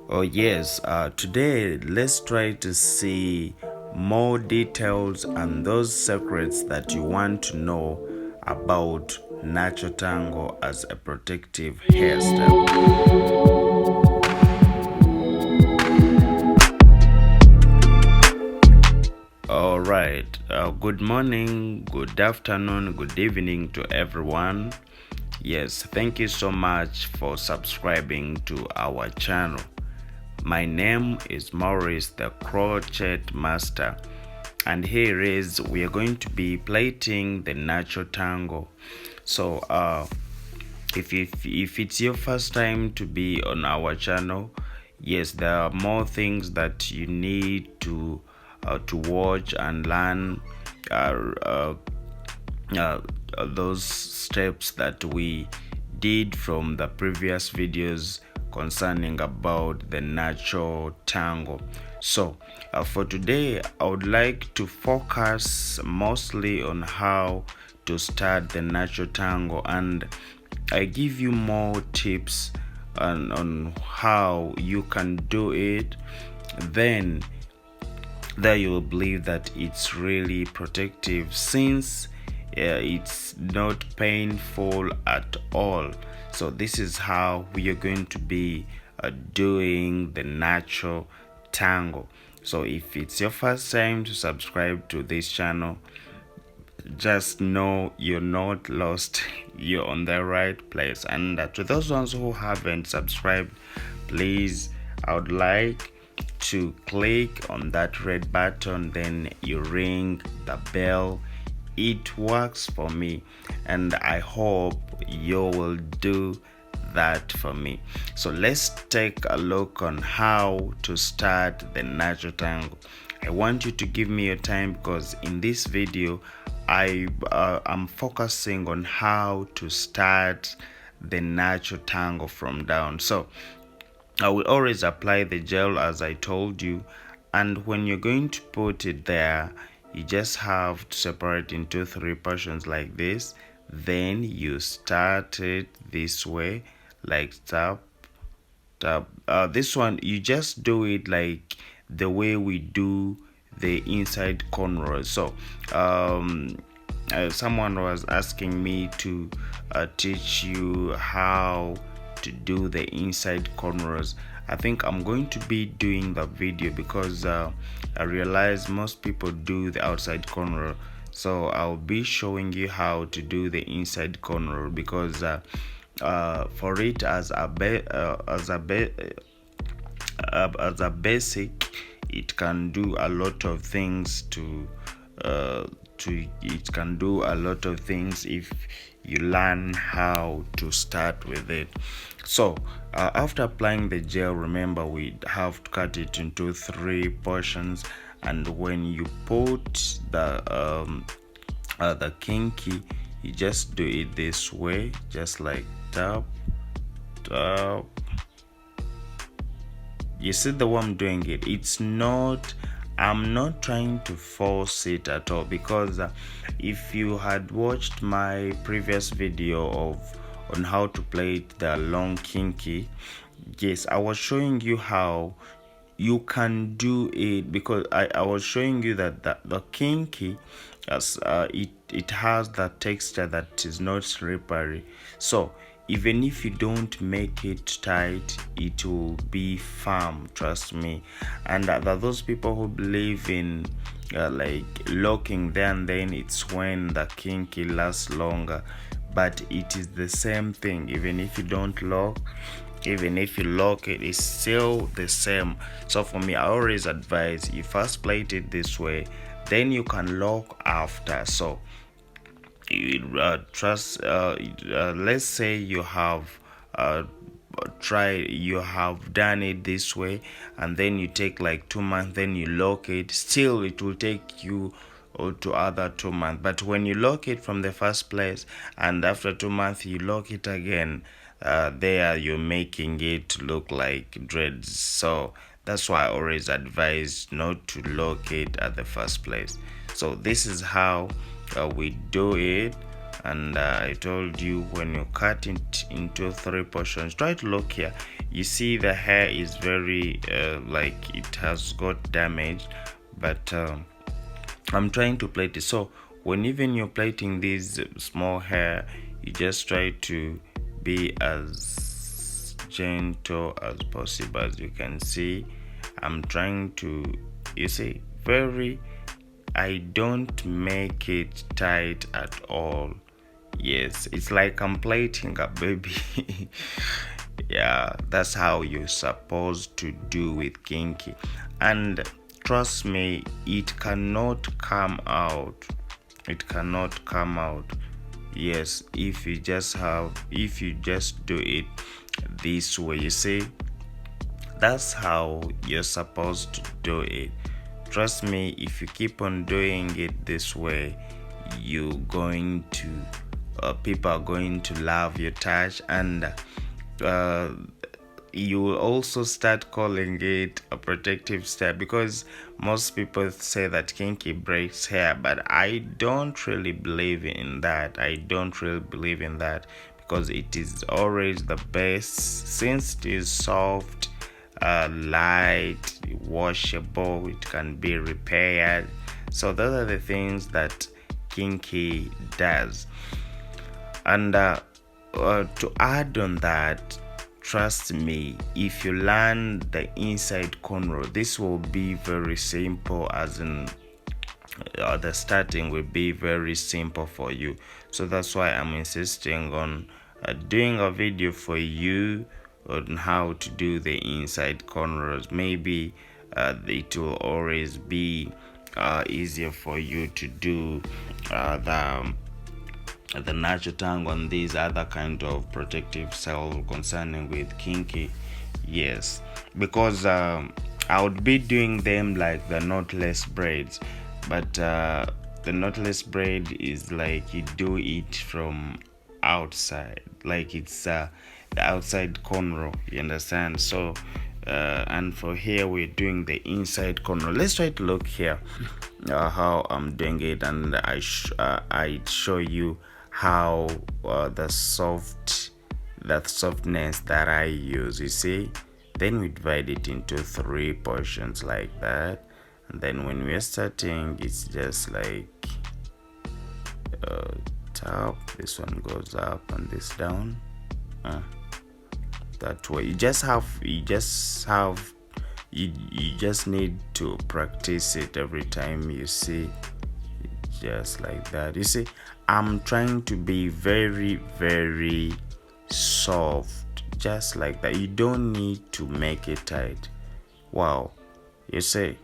Oh yes, today let's try to see more details and those secrets that you want to know about natural tangle as a protective hairstyle. All right, good morning, good afternoon, good evening to everyone. Yes, thank you so much for subscribing to our channel. My name is Maurice, the crochet master, and here is we are going to be plaiting the natural tangle. So if it's your first time to be on our channel, yes, there are more things that you need to watch and learn. uh, uh, uh, those steps that we did from the previous videos concerning about the natural tangle. So for today I would like to focus mostly on how to start the natural tangle, and I give you more tips on how you can do it. Then there you will believe that it's really protective, since it's not painful at all. So this is how we are going to be doing the natural tangle. So if it's your first time to subscribe to this channel, just know you're not lost. You're on the right place. And to those ones who haven't subscribed, please, I would like to click on that red button, then you ring the bell. It works for me, and I hope you will do that for me. So let's take a look on how to start the natural tangle. I want you to give me your time, because in this video I am focusing on how to start the natural tangle from down. So I will always apply the gel as I told you, and when you're going to put it there, you just have to separate into 3 portions like this. Then you start it this way, like tap tap. This one you just do it like the way we do the inside cornrows. So someone was asking me to teach you how to do the inside cornrows. I think I'm going to be doing the video, because I realize most people do the outside corner. So I'll be showing you how to do the inside corner, because for it as a basic, it can do a lot of things it can do a lot of things if you learn how to start with it. So after applying the gel, remember we have to cut it into 3 portions, and when you put the kinky, you just do it this way, just like tap tap. You see the way I'm doing it? I'm not trying to force it at all, because if you had watched my previous video on how to plait the long kinky, yes, I was showing you how you can do it, because I was showing you that the kinky, as it has that texture that is not slippery. So even if you don't make it tight, it will be firm, trust me. And those people who believe in like locking there and then, it's when the kinky lasts longer, but it is the same thing. Even if you don't lock, even if you lock it, it's still the same. So for me, I always advise you first plait it this way, then you can lock after. So you let's say you have you have done it this way, and then you take like 2 months, then you lock it. Still it will take you to other 2 months, but when you lock it from the first place, and after 2 months you lock it again, there you're making it look like dreads. So that's why I always advise not to lock it at the first place. So this is how we do it. And I told you, when you cut it into 3 portions, try to look here. you see the hair is very like it has got damaged, but I'm trying to plait it. So when even you're plaiting these small hair, you just try to be as gentle as possible. As you can see, I'm trying to, you see, I don't make it tight at all. Yes, it's like I'm plaiting a baby. Yeah, that's how you're supposed to do with kinky. And trust me, it cannot come out. It cannot come out. Yes, if you just do it this way, you see, that's how you're supposed to do it. Trust me, if you keep on doing it this way, you're going to people are going to love your touch, and you will also start calling it a protective step, because most people say that kinky breaks hair, but I don't really believe in that. Because it is always the best, since it is soft, light, washable, it can be repaired. So those are the things that kinky does. And to add on that, trust me, if you learn the inside cornrow, this will be very simple, as in the starting will be very simple for you. So that's why I'm insisting on doing a video for you on how to do the inside cornrows. Maybe it will always be easier for you to do the natural tangle on these other kind of protective cell concerning with kinky. Yes, because I would be doing them like the knotless braids, but the knotless braid is like you do it from outside, like it's the outside cornrow, you understand? So and for here we're doing the inside cornrow. Let's try to look here how I'm doing it, and I show you how the softness that I use, you see. Then we divide it into 3 portions like that, and then when we're starting, it's just like top, this one goes up and this down, that way. You just need to practice it every time, you see, just like that. You see, I'm trying to be very, very soft, just like that. You don't need to make it tight. Wow, you see,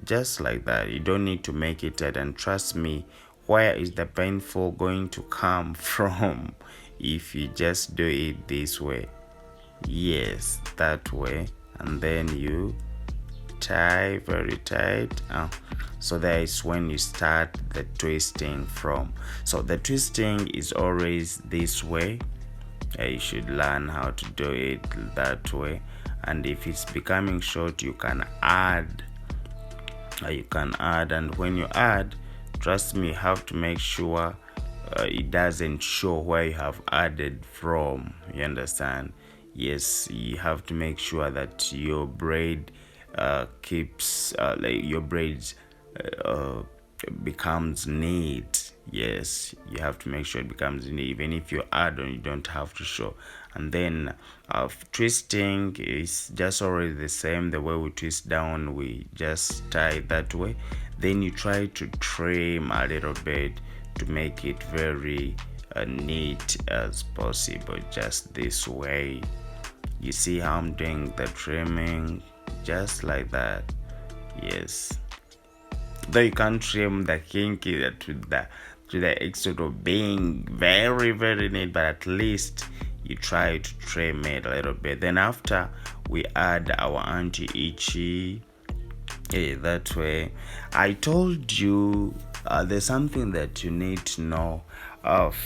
just like that. You don't need to make it tight. And trust me, where is the painful going to come from if you just do it this way? Yes, that way. And then you tie very tight. So that is when you start the twisting from. So the twisting is always this way. You should learn how to do it that way. And if it's becoming short, you can add. And when you add, trust me, you have to make sure it doesn't show where you have added from. You understand? Yes, you have to make sure that your braid keeps like your braids becomes neat. Yes, you have to make sure it becomes neat. Even if you add on, you don't have to show. And then twisting is just already the same. The way we twist down, we just tie that way. Then you try to trim a little bit to make it very neat as possible, just this way. You see how I'm doing the trimming, just like that. Yes, though you can't trim the kinky to the extent of being very, very neat, but at least you try to trim it a little bit. Then after, we add our anti-itchy. That way. I told you there's something that you need to know.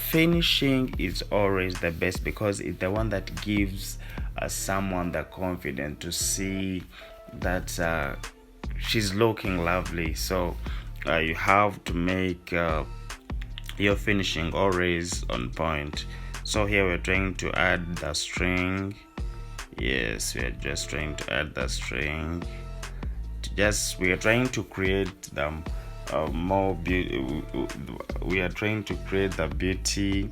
Finishing is always the best, because it's the one that gives someone the confidence to see that she's looking lovely. So you have to make your finishing always on point. So here we're trying to add the string. Yes, we are just trying to add the string. We are trying to create the more beauty. We are trying to create the beauty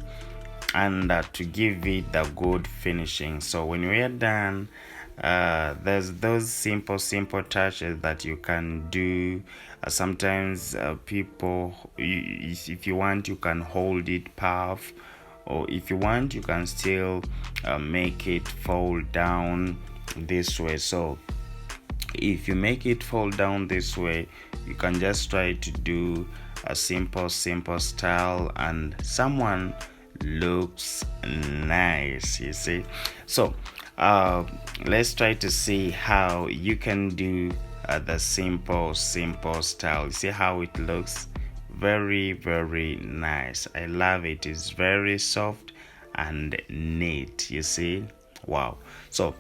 and to give it the good finishing. So when we are done, there's those simple touches that you can do. Sometimes people, if you want, you can hold it puff, or if you want, you can still make it fall down this way. So if you make it fall down this way, you can just try to do a simple style, and someone looks nice, you see. So let's try to see how you can do the simple style. You see how it looks? Very, very nice. I love it. It's very soft and neat, you see. Wow. So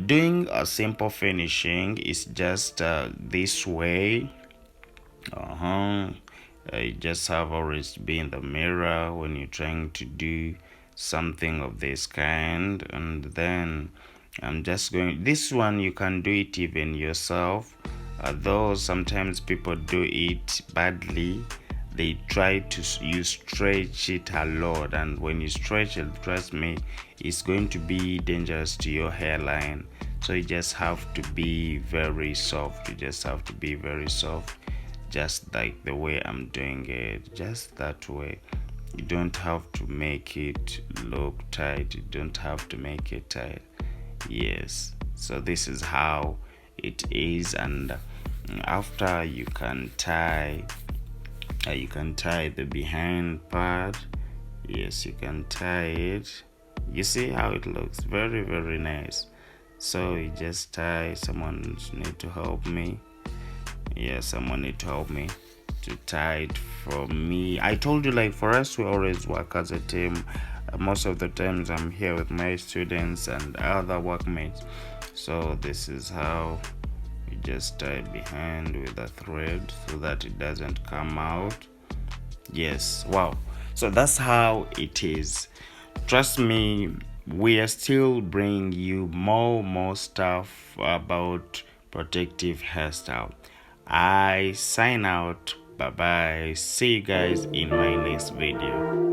doing a simple finishing is just this way. You just have always be in the mirror when you're trying to do something of this kind. And then I'm just going, this one you can do it even yourself, though sometimes people do it badly. They try to, you stretch it a lot, and when you stretch it, trust me, it's going to be dangerous to your hairline. So you just have to be very soft. You just have to be very soft, just like the way I'm doing it, just that way. You don't have to make it look tight. You don't have to make it tight. Yes. So this is how it is, and after you can tie the behind part. Yes, you can tie it. You see how it looks? Very, very nice. So you just tie. Someone need to help me. Yeah, someone need to help me to tie it for me. I told you, like, for us, we always work as a team. Most of the times I'm here with my students and other workmates. So this is how you just tie behind with a thread so that it doesn't come out. Yes, wow. So that's how it is. Trust me, we are still bringing you more stuff about protective hairstyle. I sign out. Bye bye. See you guys in my next video.